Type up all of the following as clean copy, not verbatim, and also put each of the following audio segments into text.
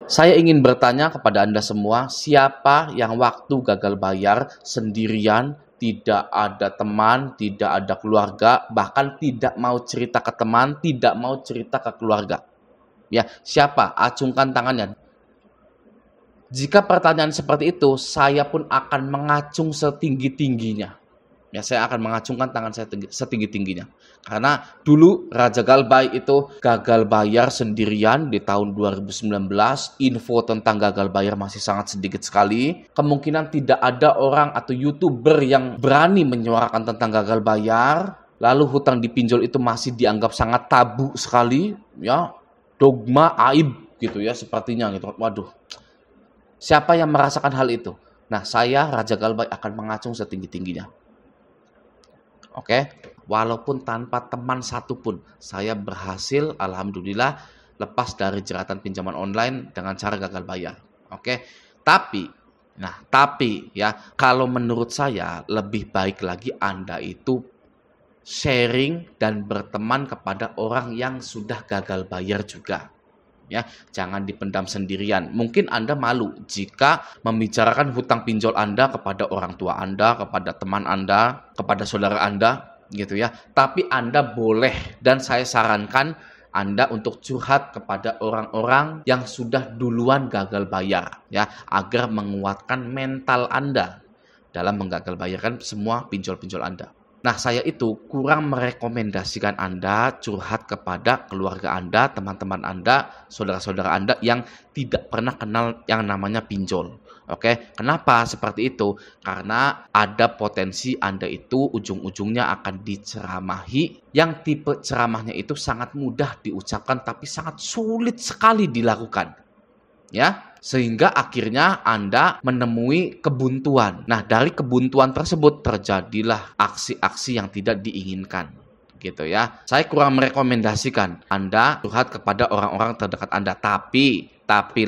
Saya ingin bertanya kepada Anda semua, siapa yang waktu gagal bayar sendirian, tidak ada teman, tidak ada keluarga, bahkan tidak mau cerita ke teman, tidak mau cerita ke keluarga? Ya, siapa? Acungkan tangannya. Jika pertanyaan seperti itu, saya pun akan mengacung setinggi-tingginya. Ya, saya akan mengacungkan tangan saya setinggi-tingginya. Karena dulu Raja Galbay itu gagal bayar sendirian di tahun 2019. Info tentang gagal bayar masih sangat sedikit sekali. Kemungkinan tidak ada orang atau YouTuber yang berani menyuarakan tentang gagal bayar. Lalu hutang dipinjol itu masih dianggap sangat tabu sekali. Ya, dogma aib gitu ya sepertinya gitu. Waduh, siapa yang merasakan hal itu? Nah, saya Raja Galbay akan mengacung setinggi-tingginya. Oke, walaupun tanpa teman satupun, saya berhasil, alhamdulillah, lepas dari jeratan pinjaman online dengan cara gagal bayar. Oke, tapi ya, kalau menurut saya lebih baik lagi Anda itu sharing dan berteman kepada orang yang sudah gagal bayar juga. Ya, jangan dipendam sendirian. Mungkin Anda malu jika membicarakan hutang pinjol Anda kepada orang tua Anda, kepada teman Anda, kepada saudara Anda, gitu ya. Tapi Anda boleh dan saya sarankan Anda untuk curhat kepada orang-orang yang sudah duluan gagal bayar, ya, agar menguatkan mental Anda dalam menggagal bayarkan semua pinjol-pinjol Anda. Nah, saya itu kurang merekomendasikan Anda curhat kepada keluarga Anda, teman-teman Anda, saudara-saudara Anda yang tidak pernah kenal yang namanya pinjol. Oke, kenapa seperti itu? Karena ada potensi Anda itu ujung-ujungnya akan diceramahi, yang tipe ceramahnya itu sangat mudah diucapkan tapi sangat sulit sekali dilakukan. Ya, sehingga akhirnya Anda menemui kebuntuan. Nah, dari kebuntuan tersebut terjadilah aksi-aksi yang tidak diinginkan, gitu ya. Saya kurang merekomendasikan Anda curhat kepada orang-orang terdekat Anda, tapi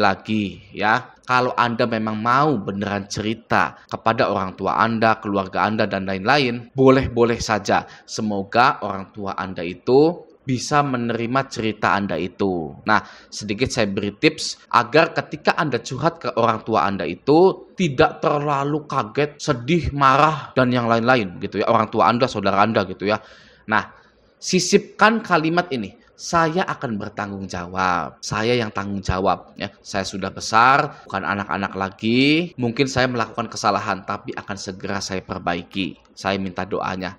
lagi ya, kalau Anda memang mau beneran cerita kepada orang tua Anda, keluarga Anda dan lain-lain, boleh-boleh saja. Semoga orang tua Anda itu bisa menerima cerita Anda itu. Nah, sedikit saya beri tips agar ketika Anda curhat ke orang tua Anda itu tidak terlalu kaget, sedih, marah, dan yang lain-lain gitu ya. Orang tua Anda, saudara Anda gitu ya. Nah, sisipkan kalimat ini. Saya akan bertanggung jawab. Saya yang tanggung jawab ya. Saya sudah besar, bukan anak-anak lagi. Mungkin saya melakukan kesalahan, tapi akan segera saya perbaiki. Saya minta doanya,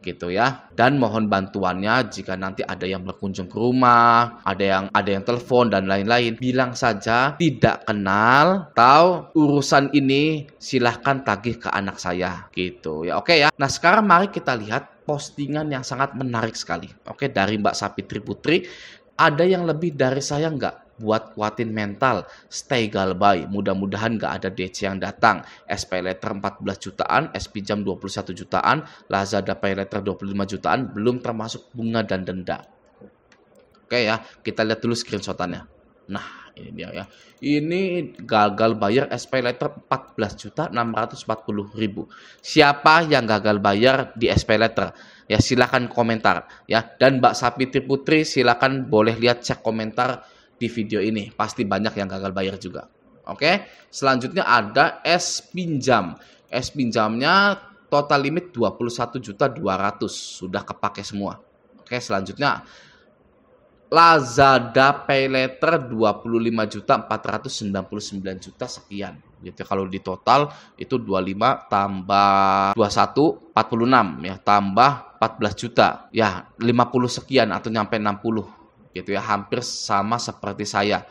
gitu ya, dan mohon bantuannya jika nanti ada yang berkunjung ke rumah, ada yang telepon dan lain-lain, bilang saja tidak kenal atau urusan ini silahkan tagih ke anak saya gitu ya. Oke ya. Nah, sekarang mari kita lihat postingan yang sangat menarik sekali. Oke, dari Mbak Sapitri Putri. Ada yang lebih dari saya nggak? Buat kuatin mental, stay Galbay. Mudah-mudahan nggak ada DC yang datang. SP Letter 14 jutaan, SP Jam 21 jutaan, Lazada Pay Letter 25 jutaan, belum termasuk bunga dan denda. Oke ya, kita lihat dulu screenshotannya. Nah, ini dia ya. Ini gagal bayar SP Letter 14.640.000. Siapa yang gagal bayar di SP Letter? Ya, silakan komentar ya. Dan Mbak Sapitri Putri silakan boleh lihat cek komentar di video ini. Pasti banyak yang gagal bayar juga. Oke. Selanjutnya ada S pinjam. S pinjamnya total limit 21.200.000. Sudah kepake semua. Oke, selanjutnya Lazada Pay Letter 25.499.000 sekian. Gitu. Kalau di total itu 25 tambah 21 46 ya, tambah 14 juta. Ya, 50 sekian atau nyampe 60 gitu ya, hampir sama seperti saya.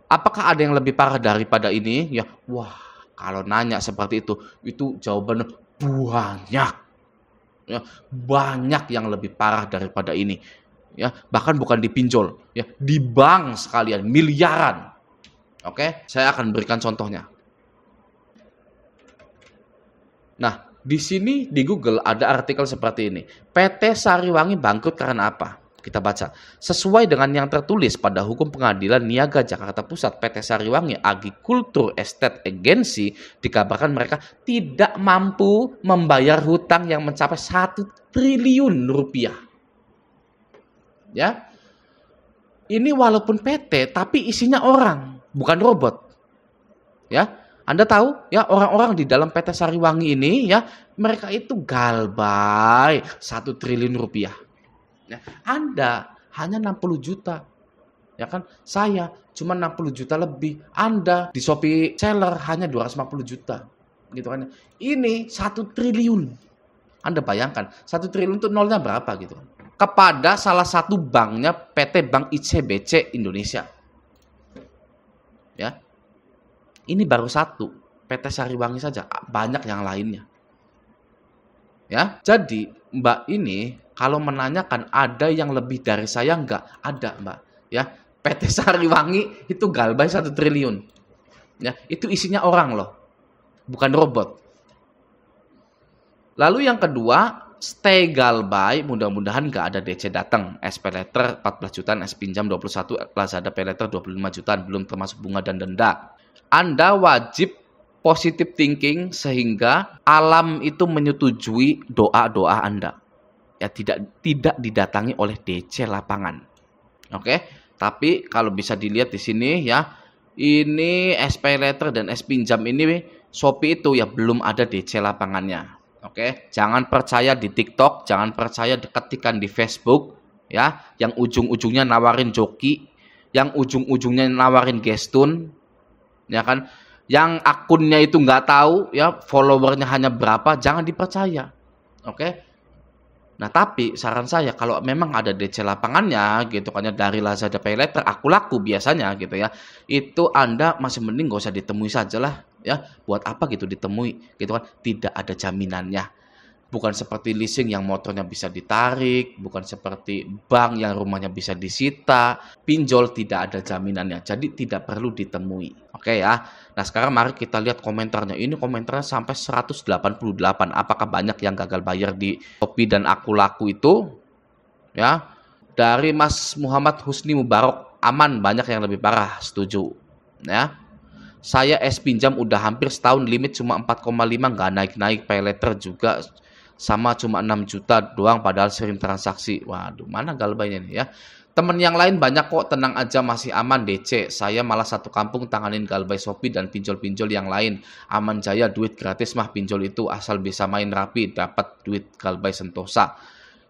Apakah ada yang lebih parah daripada ini? Ya, wah, kalau nanya seperti itu jawabannya banyak. Ya, banyak yang lebih parah daripada ini. Ya, bahkan bukan dipinjol, ya, di bank sekalian, miliaran. Oke, saya akan berikan contohnya. Nah, di sini di Google ada artikel seperti ini. PT Sariwangi bangkrut karena apa? Kita baca. Sesuai dengan yang tertulis pada Hukum Pengadilan Niaga Jakarta Pusat, PT Sariwangi Agrikultur Estate Agency dikabarkan mereka tidak mampu membayar hutang yang mencapai 1 triliun rupiah. Ya. Ini walaupun PT tapi isinya orang. bukan robot. Ya, Anda tahu ya orang-orang di dalam PT Sariwangi ini ya, mereka itu galbay 1 triliun rupiah. Ya, Anda hanya 60 juta. Ya kan? Saya cuma 60 juta lebih. Anda di Shopee seller hanya 250 juta. Gitu kan. Ini 1 triliun. Anda bayangkan, 1 triliun itu nolnya berapa gitu. Kepada salah satu banknya PT Bank ICBC Indonesia. Ya. Ini baru satu, PT Sariwangi saja, banyak yang lainnya. Ya, jadi Mbak ini kalau menanyakan ada yang lebih dari saya enggak? Ada, Mbak. Ya, PT Sariwangi itu galbay 1 triliun. Ya, itu isinya orang loh, bukan robot. Lalu yang kedua, stay galbay, mudah-mudahan nggak ada DC datang. SP letter 14 jutaan, SP pinjam 21, Lazada pay letter 25 jutaan, belum termasuk bunga dan denda. Anda wajib positive thinking sehingga alam itu menyetujui doa-doa Anda. Ya, tidak didatangi oleh DC lapangan. Oke? Tapi kalau bisa dilihat di sini ya, ini SP letter dan SP pinjam ini Shopee itu ya belum ada DC lapangannya. Oke, jangan percaya di TikTok, jangan percaya ketikan di Facebook ya, yang ujung-ujungnya nawarin joki, yang ujung-ujungnya nawarin gestun, ya kan? Yang akunnya itu nggak tahu ya, followernya hanya berapa, jangan dipercaya. Oke? Nah, tapi saran saya kalau memang ada DC lapangannya gitu kan ya, dari Lazada Pay Later, aku laku biasanya gitu ya. Itu Anda masih mending gak usah ditemui saja lah ya. Buat apa gitu ditemui gitu kan? Tidak ada jaminannya. Bukan seperti leasing yang motornya bisa ditarik, bukan seperti bank yang rumahnya bisa disita, pinjol tidak ada jaminannya. Jadi tidak perlu ditemui. Oke ya. Nah, sekarang mari kita lihat komentarnya. Ini komentarnya sampai 188. Apakah banyak yang gagal bayar di Shopee dan aku laku itu? Ya. Dari Mas Muhammad Husni Mubarok, aman, banyak yang lebih parah. Setuju. Ya. Saya pinjam udah hampir setahun, limit cuma 4,5, nggak naik-naik, pay letter juga sama cuma 6 juta doang padahal sering transaksi. Waduh, mana galbainya nih ya. Temen yang lain banyak kok, tenang aja masih aman DC. Saya malah satu kampung tanganin galbay Shopee dan pinjol-pinjol yang lain. Aman jaya, duit gratis mah pinjol itu, asal bisa main rapi dapat duit galbay Sentosa.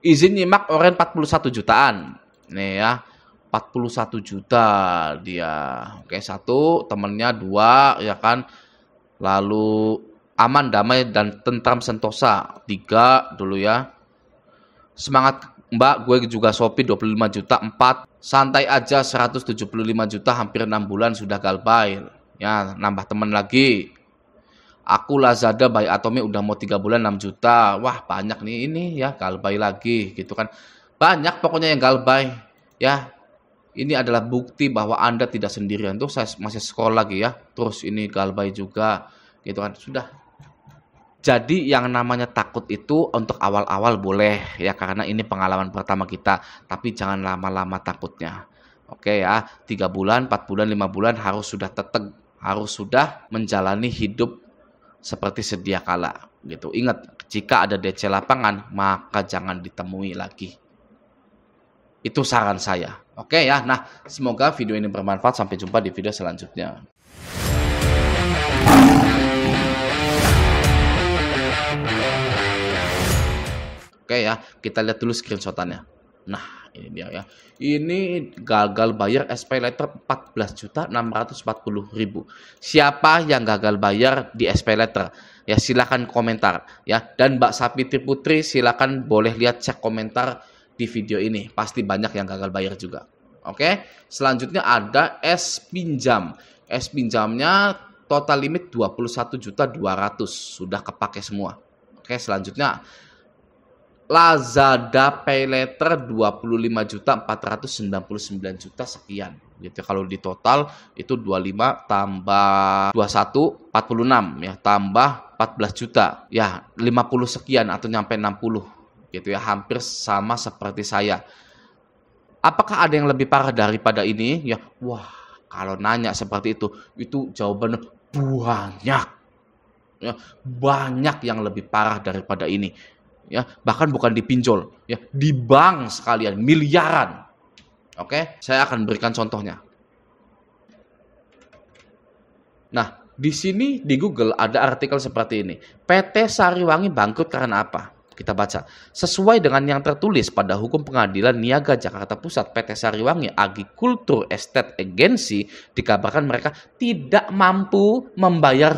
Izin nyimak Oren 41 jutaan. Nih ya. 41 juta dia. Oke, satu, temennya dua ya kan. Lalu aman, damai, dan tentram Sentosa 3 dulu ya. Semangat Mbak, gue juga Shopee 25 juta 4. Santai aja 175 juta, hampir 6 bulan sudah galbay. Ya, nambah temen lagi. Aku Lazada by Atomi udah mau 3 bulan 6 juta. Wah, banyak nih ini ya, galbay lagi gitu kan. Banyak pokoknya yang galbay. Ya, ini adalah bukti bahwa Anda tidak sendirian. Tuh saya masih scroll lagi ya. Terus ini galbay juga gitu kan. Sudah. Jadi yang namanya takut itu untuk awal-awal boleh ya, karena ini pengalaman pertama kita, tapi jangan lama-lama takutnya. Oke ya, 3 bulan, 4 bulan, 5 bulan harus sudah harus sudah menjalani hidup seperti sedia kala gitu. Ingat, jika ada DC lapangan maka jangan ditemui lagi. Itu saran saya. Oke ya. Nah, semoga video ini bermanfaat. Sampai jumpa di video selanjutnya. Oke ya, kita lihat dulu screenshotannya. Nah, ini dia ya. Ini gagal bayar SP letter 14.640.000. Siapa yang gagal bayar di SP letter? Ya silakan komentar ya. Dan Mbak Sapitri Putri silakan boleh lihat, cek komentar di video ini. Pasti banyak yang gagal bayar juga. Oke. Selanjutnya ada pinjam. Pinjamnya total limit 21.200.000, sudah kepake semua. Oke, selanjutnya Lazada Pay Later 25.499.000 sekian. Gitu. Kalau di total itu 25 tambah 21 46 ya, tambah 14 juta. Ya, 50 sekian atau nyampe 60 gitu ya, hampir sama seperti saya. Apakah ada yang lebih parah daripada ini? Ya, wah, kalau nanya seperti itu jawabannya banyak. Ya, banyak yang lebih parah daripada ini. Ya, bahkan bukan di pinjol, ya, di bank sekalian, miliaran. Oke, saya akan berikan contohnya. Nah, di sini di Google ada artikel seperti ini. PT Sariwangi bangkrut karena apa? Kita baca. Sesuai dengan yang tertulis pada Hukum Pengadilan Niaga Jakarta Pusat, PT Sariwangi Agrikultur Estate Agency dikabarkan mereka tidak mampu membayar